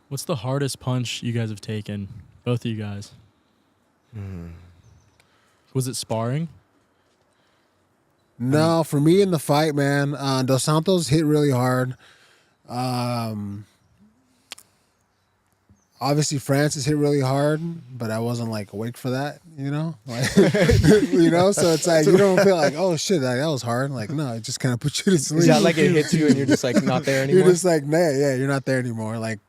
What's the hardest punch you guys have taken? Both of you guys. Was it sparring? No, for me in the fight, man, Dos Santos hit really hard. Obviously Francis hit really hard, but I wasn't like awake for that, you know? Like, you know, so it's like you don't feel like, oh shit, that was hard. Like, no, it just kind of puts you to sleep. Is that like it hits you and you're just like not there anymore? You're just like, nah, yeah, you're not there anymore. Like,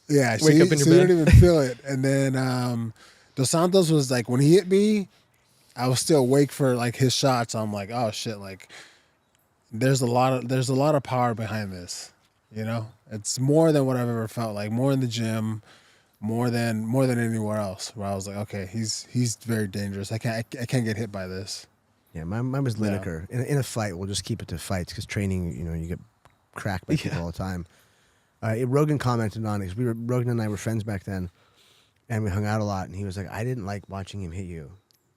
yeah, Wake up in your so bed. you don't even feel it. And then Dos Santos was like, when he hit me, I was still awake for like his shots. I'm like, oh shit, like there's a lot of power behind this. You know, it's more than what I've ever felt like. More in the gym, more than anywhere else. Where I was like, okay, he's very dangerous. I can't get hit by this. Yeah, mine was Lineker. In a fight, we'll just keep it to fights because training, you know, you get cracked by people all the time. Rogan commented on it because Rogan and I were friends back then, and we hung out a lot. And he was like, I didn't like watching him hit you.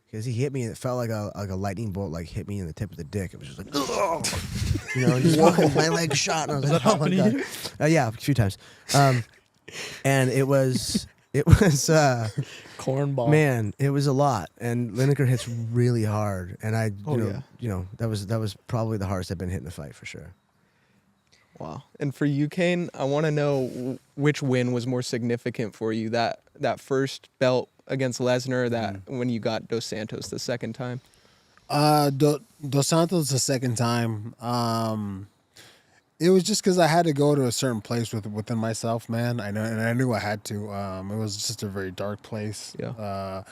Because he hit me and it felt like a lightning bolt like hit me in the tip of the dick. It was just like, ugh! You know, and just my leg shot. And I was like, oh my God. Yeah, a few times. And it was Cornball. man, it was a lot. And Lineker hits really hard. And you know, that was probably the hardest I've been hit in a fight for sure. Wow. And for you, Cain, I want to know which win was more significant for you, that first belt against Lesnar, that when you got Dos Santos the second time? Dos Santos the second time. It was just because I had to go to a certain place within myself, man. I know, and I knew I had to. It was just a very dark place. Yeah.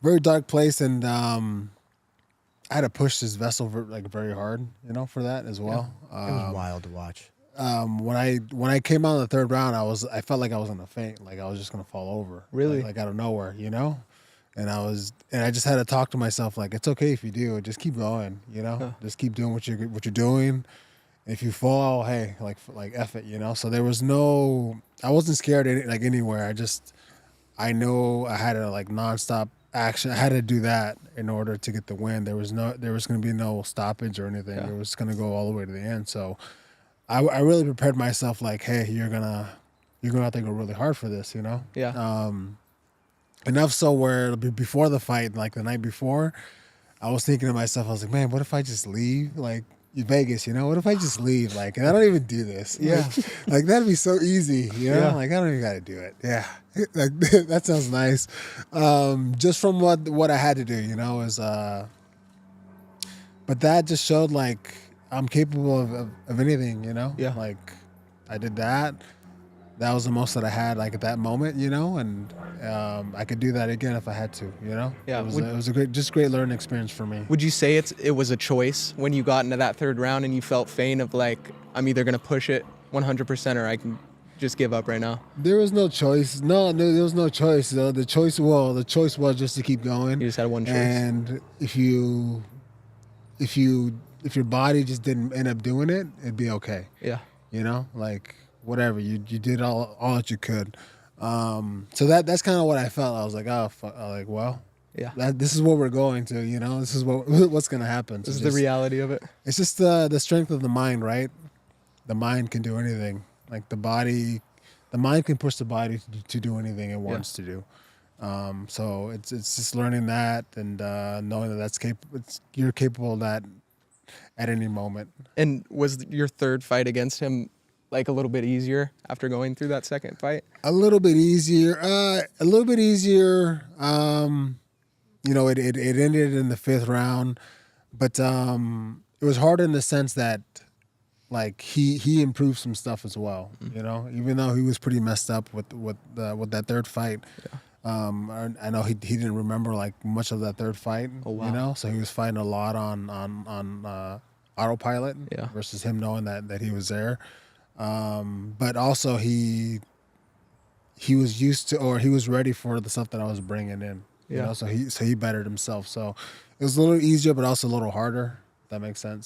Very dark place, and I had to push this vessel very hard, you know, for that as well. It was wild to watch. When I came out in the third round, I felt like I was gonna faint, like I was just gonna fall over, Really? like out of nowhere, you know. And I just had to talk to myself like, it's okay if you do, just keep going, you know, just keep doing what you're doing. If you fall, hey, like F it, you know. So there was I wasn't scared anywhere. I know I had to like nonstop action. I had to do that in order to get the win. There was going to be no stoppage or anything. Yeah. It was going to go all the way to the end. So I really prepared myself like, hey, you're gonna have to go really hard for this, you know? Yeah. Enough so where before the fight, like the night before, I was thinking to myself, I was like, man, what if I just leave? Like Vegas, you know, what if I just leave? Like, and I don't even do this. Yeah. Like that'd be so easy, you know? Yeah. Like I don't even got to do it. Yeah. Like that sounds nice. Just from what I had to do, you know, but that just showed like I'm capable of anything, you know? Yeah. Like I did that. That was the most that I had like at that moment, you know, and I could do that again if I had to, you know? Yeah. It was a great learning experience for me. Would you say it was a choice when you got into that third round and you felt faint of like, I'm either going to push it 100% or I can just give up right now? There was no choice. No, there was no choice. The choice was just to keep going. You just had one choice. And if your body just didn't end up doing it, it'd be okay. Yeah. You know, like whatever you did all that you could. So that's kind of what I felt. I was like, oh, fuck. Like, well, Yeah. This is what we're going to. You know, this is what's gonna happen. This is the reality of it. It's just the strength of the mind, right? The mind can do anything. Like the mind can push the body to do anything it wants to do. So it's just learning that and knowing that you're capable of that at any moment. And was your third fight against him like a little bit easier after going through that second fight? A little bit easier. You know, it ended in the fifth round, but it was hard in the sense that like he improved some stuff as well. You know, even though he was pretty messed up with that third fight. Yeah. I know he didn't remember like much of that third fight. Oh, wow. You know, so he was fighting a lot on autopilot Yeah. versus him knowing that he was there. But also he was used to, or he was ready for the stuff that I was bringing in. You Yeah. know, so he bettered himself. So it was a little easier, but also a little harder. If that makes sense.